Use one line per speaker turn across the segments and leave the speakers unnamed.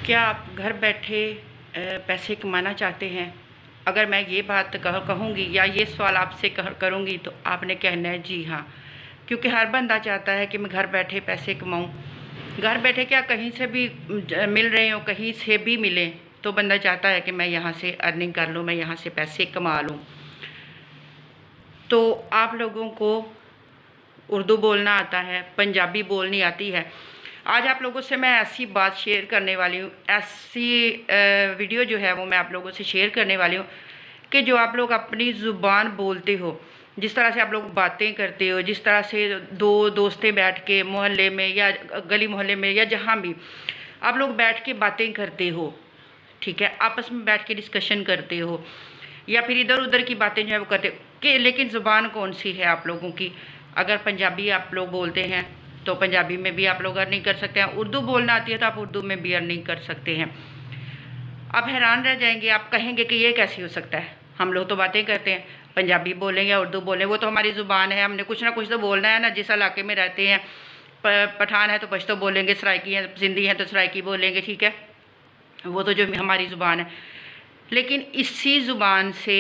क्या आप घर बैठे पैसे कमाना चाहते हैं? अगर मैं ये बात कहूँगी या ये सवाल आपसे करूँगी तो आपने कहना है जी हाँ, क्योंकि हर बंदा चाहता है कि मैं घर बैठे पैसे कमाऊँ। घर बैठे क्या कहीं से भी मिल रहे हो, कहीं से भी मिलें, तो बंदा चाहता है कि मैं यहाँ से अर्निंग कर लूँ, मैं यहाँ से पैसे कमा लूँ। तो आप लोगों को उर्दू बोलना आता है, पंजाबी बोलनी आती है। आज आप लोगों से मैं ऐसी बात शेयर करने वाली हूँ, ऐसी वीडियो जो है वो मैं आप लोगों से शेयर करने वाली हूँ कि जो आप लोग अपनी ज़ुबान बोलते हो, जिस तरह से आप लोग बातें करते हो, जिस तरह से दो दोस्तें बैठ के मोहल्ले में या गली मोहल्ले में या जहाँ भी आप लोग बैठ के बातें करते हो, ठीक है, आपस में बैठ के डिस्कशन करते हो या फिर इधर उधर की बातें जो है वो करते हो कि लेकिन ज़ुबान कौन सी है आप लोगों की? अगर पंजाबी आप लोग बोलते हैं तो पंजाबी में भी आप लोग अर्निंग कर सकते हैं, उर्दू बोलना आती है तो आप उर्दू में भी अर्निंग कर सकते हैं। आप हैरान रह जाएंगे, आप कहेंगे कि ये कैसे हो सकता है? हम लोग तो बातें करते हैं, पंजाबी बोलें या उर्दू बोलें, वो तो हमारी ज़ुबान है, हमने कुछ ना कुछ तो बोलना है ना। जिस इलाके में रहते हैं, पठान है तो पश्तो बोलेंगे, सराइकी है, सिंधी है तो सराइकी बोलेंगे, ठीक है, वो तो जो हमारी ज़ुबान है। लेकिन इसी ज़ुबान से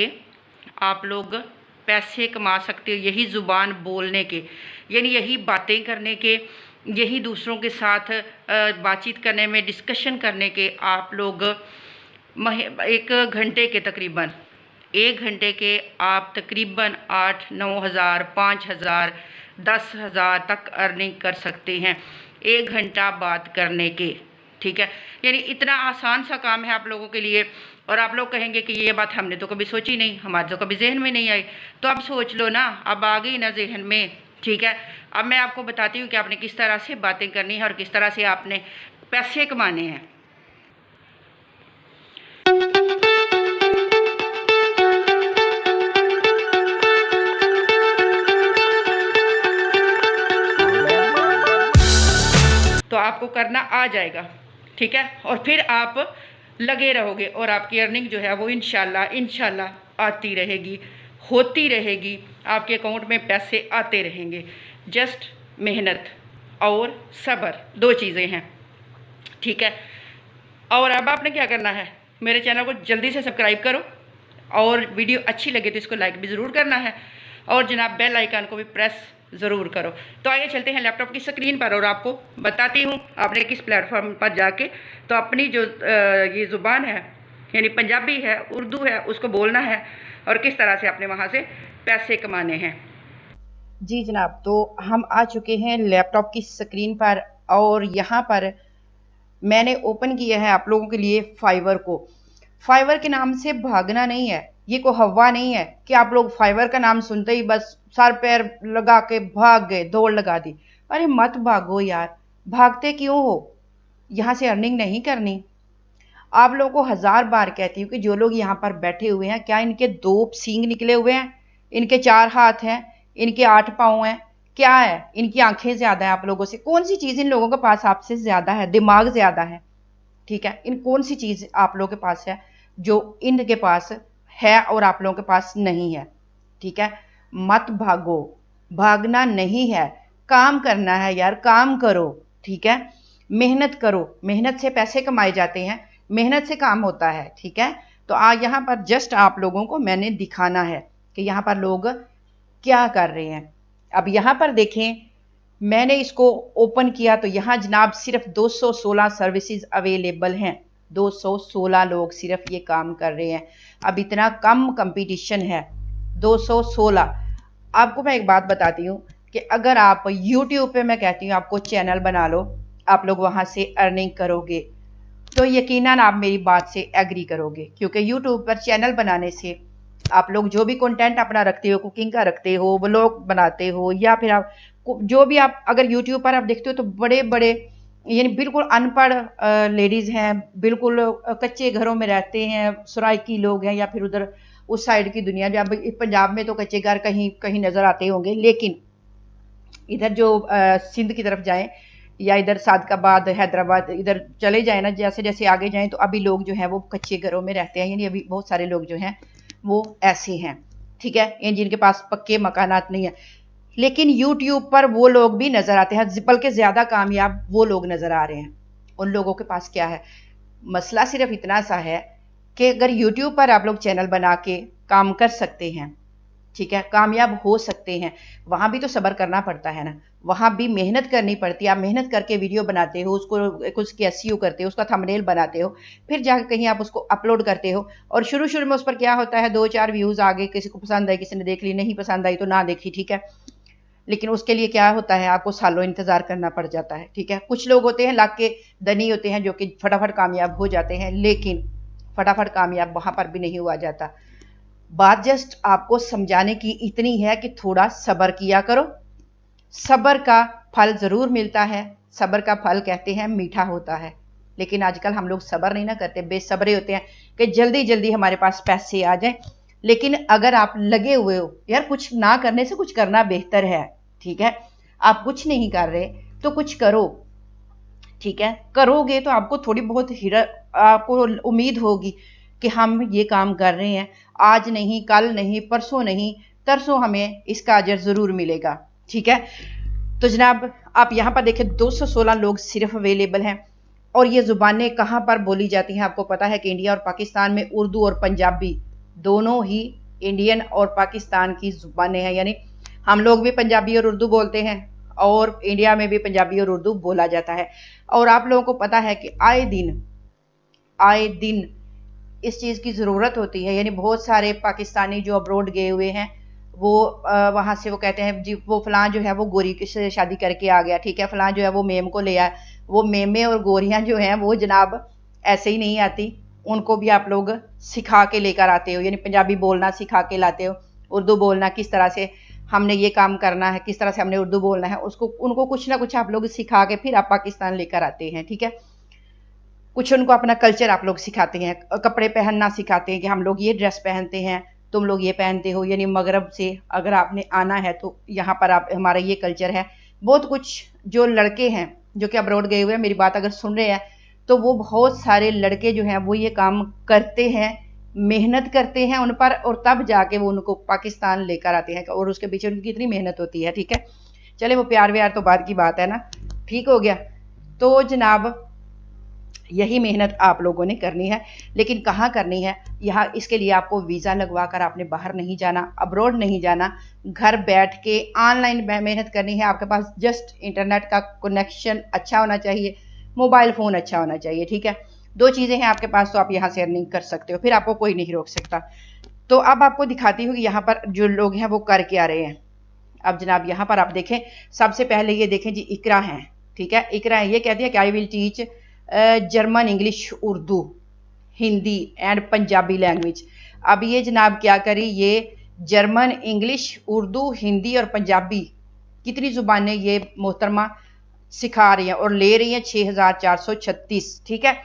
आप लोग पैसे कमा सकते हो, यही ज़ुबान बोलने के, यानी यही बातें करने के, यही दूसरों के साथ बातचीत करने में, डिस्कशन करने के आप लोग 1 घंटे के तकरीबन 1 घंटे के आप तकरीबन 8-9 हज़ार, 5 हज़ार, 10 हज़ार तक अर्निंग कर सकते हैं 1 घंटा बात करने के, ठीक है। यानी इतना आसान सा काम है आप लोगों के लिए। और आप लोग कहेंगे कि ये बात हमने तो कभी सोची नहीं, हमारे तो कभी जहन में नहीं आई। तो अब सोच लो ना, अब आ गई ना जहन में, ठीक है। अब मैं आपको बताती हूँ कि आपने किस तरह से बातें करनी है और किस तरह से आपने पैसे कमाने हैं। तो आपको करना आ जाएगा, ठीक है, और फिर आप लगे रहोगे और आपकी अर्निंग जो है वो इंशाल्लाह आती रहेगी, होती रहेगी, आपके अकाउंट में पैसे आते रहेंगे। जस्ट मेहनत और सब्र 2 चीज़ें हैं, ठीक है। और अब आपने क्या करना है, मेरे चैनल को जल्दी से सब्सक्राइब करो और वीडियो अच्छी लगे तो इसको लाइक भी ज़रूर करना है और जनाब बेल आइकन को भी प्रेस ज़रूर करो। तो आइए चलते हैं लैपटॉप की स्क्रीन पर और आपको बताती हूँ आपने किस प्लेटफॉर्म पर जाके तो अपनी जो ये ज़ुबान है, यानी पंजाबी है, उर्दू है, उसको बोलना है और किस तरह से आपने वहाँ से पैसे कमाने हैं।
जी जनाब, तो हम आ चुके हैं लैपटॉप की स्क्रीन पर और यहाँ पर मैंने ओपन किया है आप लोगों के लिए फाइवर को। फाइवर के नाम से भागना नहीं है, ये कोई हवा नहीं है कि आप लोग फाइवर का नाम सुनते ही बस सर पैर लगा के भाग गए, दौड़ लगा दी। अरे मत भागो यार, भागते क्यों हो? यहाँ से अर्निंग नहीं करनी। आप लोगों को 1000 बार कहती हूँ कि जो लोग यहाँ पर बैठे हुए हैं, क्या इनके 2 सींग निकले हुए हैं? इनके 4 हाथ हैं, इनके 8 पाँव हैं, क्या है? इनकी आंखें ज्यादा है आप लोगों से? कौन सी चीज इन लोगों के पास आपसे ज्यादा है? दिमाग ज्यादा है, ठीक है। इन कौन सी चीज आप लोगों के पास है जो इनके पास है और आप लोगों के पास नहीं है, ठीक है। मत भागो, भागना नहीं है, काम करना है यार, काम करो, ठीक है। मेहनत करो, मेहनत से पैसे कमाए जाते हैं, मेहनत से काम होता है, ठीक है। तो यहाँ पर जस्ट आप लोगों को मैंने दिखाना है कि यहाँ पर लोग क्या कर रहे हैं। अब यहाँ पर देखें, मैंने इसको ओपन किया तो यहाँ जनाब सिर्फ 216 सर्विसेज अवेलेबल हैं। 216 लोग सिर्फ ये काम कर रहे हैं। अब इतना कम कंपटीशन है, 216। आपको मैं एक बात बताती हूँ कि अगर आप YouTube पे, मैं कहती हूँ आपको चैनल बना लो, आप लोग वहाँ से अर्निंग करोगे तो यकीनन आप मेरी बात से एग्री करोगे, क्योंकि YouTube पर चैनल बनाने से आप लोग जो भी कंटेंट अपना रखते हो, कुकिंग का रखते हो, व्लॉग बनाते हो, या फिर आप जो भी आप अगर यूट्यूब पर आप देखते हो तो बड़े बड़े यानी बिल्कुल अनपढ़ लेडीज़ हैं, बिल्कुल कच्चे घरों में रहते हैं, सराइकी लोग हैं, या फिर उधर उस साइड की दुनिया, जब पंजाब में तो कच्चे घर कहीं कहीं नज़र आते होंगे, लेकिन इधर जो सिंध की तरफ जाएं या इधर सादकाबाद, हैदराबाद, इधर चले जाए ना, जैसे जैसे आगे जाएं तो अभी लोग जो हैं वो कच्चे घरों में रहते हैं, यानी अभी बहुत सारे लोग जो हैं वो ऐसे हैं, ठीक है, यानी जिनके पास पक्के मकानात नहीं है। लेकिन यूट्यूब पर वो लोग भी नजर आते हैं, बल्कि ज्यादा कामयाब वो लोग नजर आ रहे हैं। उन लोगों के पास क्या है? मसला सिर्फ इतना सा है कि अगर यूट्यूब पर आप लोग चैनल बना के काम कर सकते हैं, ठीक है, कामयाब हो सकते हैं, वहाँ भी तो सब्र करना पड़ता है ना, वहाँ भी मेहनत करनी पड़ती है। आप मेहनत करके वीडियो बनाते हो, उसको उसकी एसईओ करते हो, उसका थंबनेल बनाते हो, फिर जाकर कहीं आप उसको अपलोड करते हो। और शुरू शुरू में उस पर क्या होता है, 2-4 व्यूज़ आ गए, किसी को पसंद आई, किसी ने देख ली, नहीं पसंद आई तो ना देखी, ठीक है। लेकिन उसके लिए क्या होता है, आपको सालों इंतज़ार करना पड़ जाता है, ठीक है। कुछ लोग होते हैं लाख के धनी होते हैं जो कि फटाफट कामयाब हो जाते हैं, लेकिन फटाफट कामयाब वहाँ पर भी नहीं हुआ जाता। बात जस्ट आपको समझाने की इतनी है कि थोड़ा सब्र किया करो, सब्र का फल ज़रूर मिलता है। सब्र का फल कहते हैं मीठा होता है, लेकिन आजकल हम लोग सब्र नहीं ना करते, बेसब्रे होते हैं कि जल्दी जल्दी हमारे पास पैसे आ जाएं। लेकिन अगर आप लगे हुए हो, यार कुछ ना करने से कुछ करना बेहतर है, ठीक है। आप कुछ नहीं कर रहे तो कुछ करो, ठीक है। करोगे तो आपको थोड़ी बहुत आपको उम्मीद होगी कि हम ये काम कर रहे हैं, आज नहीं, कल नहीं, परसों नहीं, तरसों हमें इसका अजर ज़रूर मिलेगा, ठीक है। तो जनाब आप यहाँ पर देखें 216 लोग सिर्फ अवेलेबल हैं। और ये ज़ुबानें कहाँ पर बोली जाती हैं, आपको पता है कि इंडिया और पाकिस्तान में उर्दू और पंजाबी दोनों ही इंडियन और पाकिस्तान की ज़ुबानें हैं। यानी हम लोग भी पंजाबी और उर्दू बोलते हैं और इंडिया में भी पंजाबी और उर्दू बोला जाता है। और आप लोगों को पता है कि आए दिन इस चीज़ की ज़रूरत होती है। यानी बहुत सारे पाकिस्तानी जो अब्रोड गए हुए हैं, वो वहाँ से वो कहते हैं जी वो फ़लाँ जो है वो गोरी से शादी करके आ गया, ठीक है, फ़लाँ जो है वो मेम को ले आया। वो मेमें और गोरियाँ जो हैं वो जनाब ऐसे ही नहीं आती, उनको भी आप लोग सिखा के लेकर आते हो। यानी पंजाबी बोलना सिखा के लाते हो, उर्दू बोलना किस तरह से हमने ये काम करना है, किस तरह से हमने उर्दू बोलना है, उसको उनको कुछ ना कुछ आप लोग सिखा के फिर आप पाकिस्तान लेकर आते हैं, ठीक है। कुछ उनको अपना कल्चर आप लोग सिखाते हैं, कपड़े पहनना सिखाते हैं कि हम लोग ये ड्रेस पहनते हैं, तुम लोग ये पहनते हो। यानी मगरब से अगर आपने आना है तो यहाँ पर आप हमारा ये कल्चर है। बहुत कुछ जो लड़के हैं जो कि अब्रॉड गए हुए हैं, मेरी बात अगर सुन रहे हैं, तो वो बहुत सारे लड़के जो हैं वो ये काम करते हैं, मेहनत करते हैं उन पर, और तब जाके वो उनको पाकिस्तान लेकर आते हैं। और उसके पीछे उनकी इतनी मेहनत होती है, ठीक है। चले वो प्यार व्यार तो बाद की बात है ना, ठीक हो गया। तो जनाब यही मेहनत आप लोगों ने करनी है, लेकिन कहाँ करनी है, यहाँ इसके लिए आपको वीज़ा लगवा कर आपने बाहर नहीं जाना, अब्रॉड नहीं जाना, घर बैठ के ऑनलाइन मेहनत करनी है। आपके पास जस्ट इंटरनेट का कनेक्शन अच्छा होना चाहिए, मोबाइल फ़ोन अच्छा होना चाहिए, ठीक है। 2 चीज़ें हैं आपके पास, तो आप यहाँ से अर्निंग कर सकते हो, फिर आपको कोई नहीं रोक सकता। तो अब आपको दिखाती हूँ कि यहाँ पर जो लोग हैं वो कर क्या रहे हैं। अब जनाब यहाँ पर आप देखें, सबसे पहले ये देखें जी इकरा हैं, ठीक है। इकरा है, ये कहती है कि I will teach German, English, Urdu, Hindi and Punjabi language. अब ये जनाब क्या करी, ये जर्मन, इंग्लिश, उर्दू, हिंदी और पंजाबी कितनी ज़ुबानें ये मोहतरमा सिखा रही हैं और ले रही हैं 6436, ठीक है।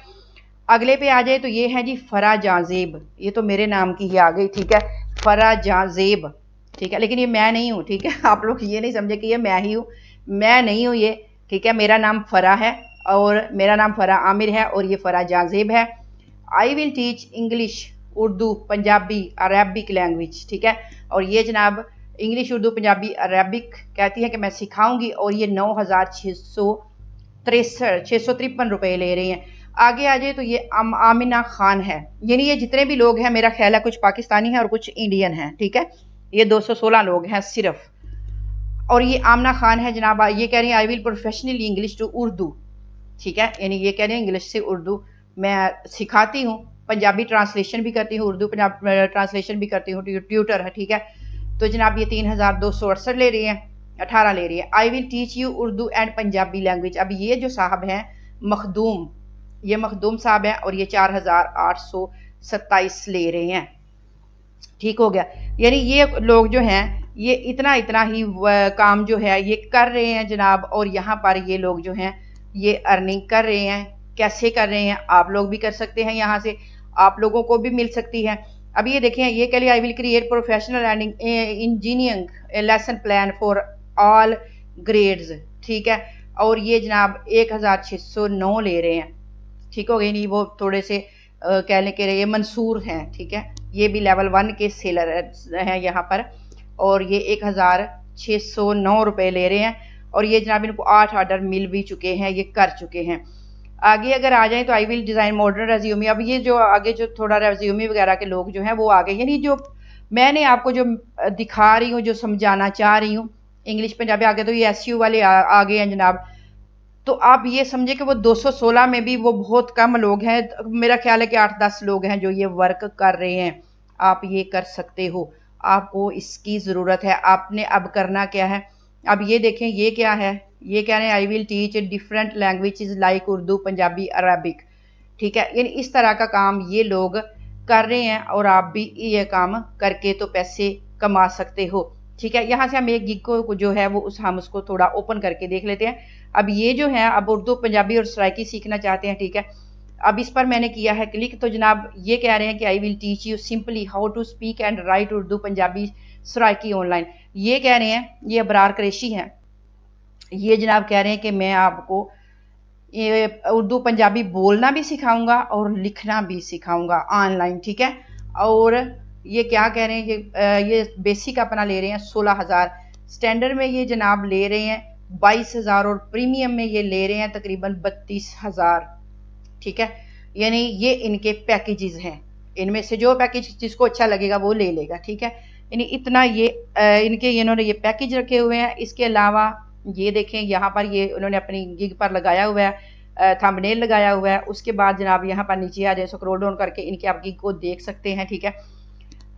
अगले पे आ जाए तो ये है जी फरा जाजेब, ये तो मेरे नाम की ही आ गई, ठीक है, फरा जाजेब, ठीक है। लेकिन ये मैं नहीं हूँ, ठीक है, आप लोग ये नहीं समझे कि ये मैं ही हूँ, मैं नहीं हूँ ये, ठीक है। मेरा नाम फरा है और मेरा नाम फरा आमिर है और ये फरा जाजेब है। I will teach English, Urdu, Punjabi, Arabic language, ठीक है। और ये जनाब इंग्लिश, उर्दू, पंजाबी, अरबिक कहती है कि मैं सिखाऊंगी, और ये 9,653 रुपये ले रही हैं। आगे आ जाए तो ये आमिना खान है। यानी ये जितने भी लोग हैं, मेरा ख्याल है कुछ पाकिस्तानी हैं और कुछ इंडियन हैं, ठीक है। ये 216 लोग हैं सिर्फ। और ये आमना खान है जनाब, ये कह रही है I will professionally English to Urdu, ठीक है। यानी ये कह रहे हैं इंग्लिश से उर्दू मैं सिखाती हूँ, पंजाबी ट्रांसलेशन भी करती हूँ, उर्दू पंजाब ट्रांसलेशन भी करती हूँ, ट्यूटर है, ठीक है। तो जनाब ये 3268 ले रही हैं, 18 ले रही है। I will teach you Urdu and Punjabi language. अब ये जो साहब हैं मखदूम, ये मखदूम साहब हैं और ये 4827 ले रहे हैं, ठीक हो गया। यानी ये लोग जो हैं ये इतना ही काम जो है ये कर रहे हैं जनाब। और यहाँ पर ये लोग जो हैं ये अर्निंग कर रहे हैं। कैसे कर रहे हैं, आप लोग भी कर सकते हैं, यहाँ से आप लोगों को भी मिल सकती है। अब ये देखें, ये कह लिया I will create professional and engineering lesson plan for all grades, ठीक है। और ये जनाब 1609 ले रहे हैं, ठीक हो गई। नहीं वो थोड़े से कहने के लिए मंसूर हैं, ठीक है। ये भी लेवल 1 के सेलर हैं यहाँ पर, और ये 1609 रुपये ले रहे हैं। और ये जनाब इनको 8 ऑर्डर मिल भी चुके हैं, ये कर चुके हैं। आगे अगर आ जाएं तो I will design modern resume. अब ये जो आगे जो थोड़ा रेज्यूमे वगैरह के लोग जो हैं वो आ गए, यानी जो मैंने आपको जो दिखा रही हूँ, जो समझाना चाह रही हूँ इंग्लिश पंजाबी, आगे तो ये SEO वाले आ गए हैं जनाब। तो आप ये समझे कि वो 216 में भी वो बहुत कम लोग हैं। मेरा ख्याल है कि 8-10 लोग हैं जो ये वर्क कर रहे हैं। आप ये कर सकते हो, आपको इसकी ज़रूरत है। आपने अब करना क्या है, अब ये देखें ये क्या है, ये कह रहे हैं आई will teach different languages like Urdu, Punjabi, Arabic. ठीक है, यानी इस तरह का काम ये लोग कर रहे हैं और आप भी ये काम करके तो पैसे कमा सकते हो। ठीक है, यहाँ से हम एक गिग को जो है वो हम उसको थोड़ा ओपन करके देख लेते हैं। अब ये जो है, अब उर्दू, पंजाबी और सराइकी सीखना चाहते हैं। ठीक है, अब इस पर मैंने किया है क्लिक, तो जनाब ये कह रहे हैं कि I will teach you simply how to speak and write Urdu, Punjabi, Saraiki online. ये कह रहे हैं, ये अबरार कुरैशी हैं, ये जनाब कह रहे हैं कि मैं आपको ये उर्दू पंजाबी बोलना भी सिखाऊंगा और लिखना भी सिखाऊंगा ऑनलाइन। ठीक है, और ये क्या कह रहे हैं, ये बेसिक अपना ले रहे हैं 16,000, स्टैंडर्ड में ये जनाब ले रहे हैं 22,000 और प्रीमियम में ये ले रहे हैं तकरीबन 32,000। ठीक है, यानी ये इनके पैकेजेस हैं, इनमें से जो पैकेज जिसको अच्छा लगेगा वो ले लेगा। ठीक है, यानी इतना ये इनके इन्होंने ये पैकेज रखे हुए हैं। इसके अलावा ये देखें यहाँ पर ये उन्होंने अपनी गिग पर लगाया हुआ है, थंबनेल लगाया हुआ है। उसके बाद जनाब यहाँ पर नीचे आ जाए, स्क्रॉल डाउन करके इनके आप गिग को देख सकते हैं। ठीक है,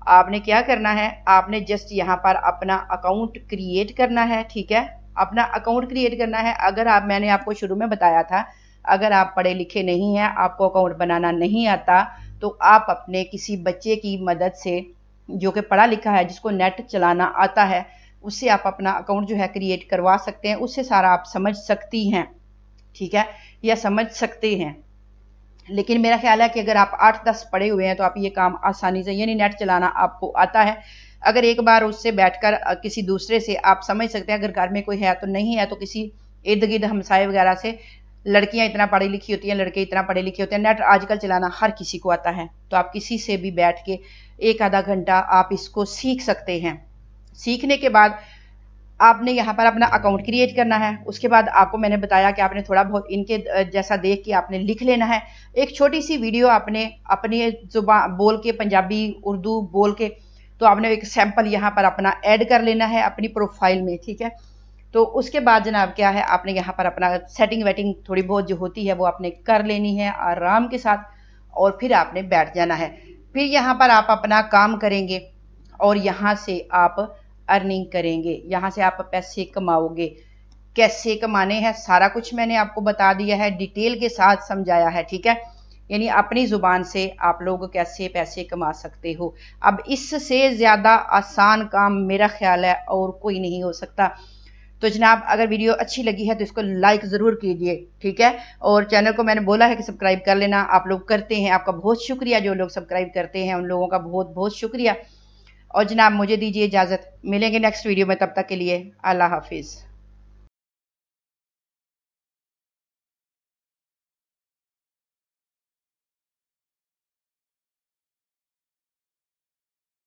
आपने क्या करना है, आपने जस्ट यहाँ पर अपना अकाउंट क्रिएट करना है। ठीक है, अपना अकाउंट क्रिएट करना है। अगर आप, मैंने आपको शुरू में बताया था, अगर आप पढ़े लिखे नहीं हैं, आपको अकाउंट बनाना नहीं आता, तो आप अपने किसी बच्चे की मदद से जो कि पढ़ा लिखा है, जिसको नेट चलाना आता है, उससे आप अपना अकाउंट जो है क्रिएट करवा सकते हैं। उससे सारा आप समझ सकती हैं। ठीक है, या समझ सकते हैं। लेकिन मेरा ख्याल है कि अगर आप 8-10 पढ़े हुए हैं तो आप ये काम आसानी से, यानी नेट चलाना आपको आता है, अगर एक बार उससे बैठकर किसी दूसरे से आप समझ सकते हैं। अगर घर में कोई है तो नहीं है तो किसी इर्द गिर्द हमसाए वगैरह से, लड़कियां इतना पढ़ी लिखी होती हैं, लड़के इतना पढ़े लिखे होते हैं, नेट आजकल चलाना हर किसी को आता है, तो आप किसी से भी बैठ के 1 आधा घंटा आप इसको सीख सकते हैं। सीखने के बाद आपने यहाँ पर अपना अकाउंट क्रिएट करना है। उसके बाद आपको मैंने बताया कि आपने थोड़ा बहुत इनके जैसा देख के आपने लिख लेना है। एक छोटी सी वीडियो आपने अपनी जुबान बोल के, पंजाबी उर्दू बोल के, तो आपने एक सैंपल यहाँ पर अपना ऐड कर लेना है अपनी प्रोफाइल में। ठीक है, तो उसके बाद जनाब क्या है, आपने यहाँ पर अपना सेटिंग वेटिंग थोड़ी बहुत जो होती है वो आपने कर लेनी है आराम के साथ, और फिर आपने बैठ जाना है। फिर यहाँ पर आप अपना काम करेंगे और यहाँ से आप अर्निंग करेंगे, यहाँ से आप पैसे कमाओगे। कैसे कमाने हैं सारा कुछ मैंने आपको बता दिया है, डिटेल के साथ समझाया है। ठीक है, यानी अपनी ज़ुबान से आप लोग कैसे पैसे कमा सकते हो। अब इससे ज़्यादा आसान काम मेरा ख्याल है और कोई नहीं हो सकता। तो जनाब अगर वीडियो अच्छी लगी है तो इसको लाइक ज़रूर कीजिए। ठीक है, और चैनल को मैंने बोला है कि सब्सक्राइब कर लेना, आप लोग करते हैं, आपका बहुत शुक्रिया। जो लोग सब्सक्राइब करते हैं उन लोगों का बहुत बहुत शुक्रिया। और जनाब मुझे दीजिए इजाज़त, मिलेंगे नेक्स्ट वीडियो में, तब तक के लिए अल्लाह हाफिज़।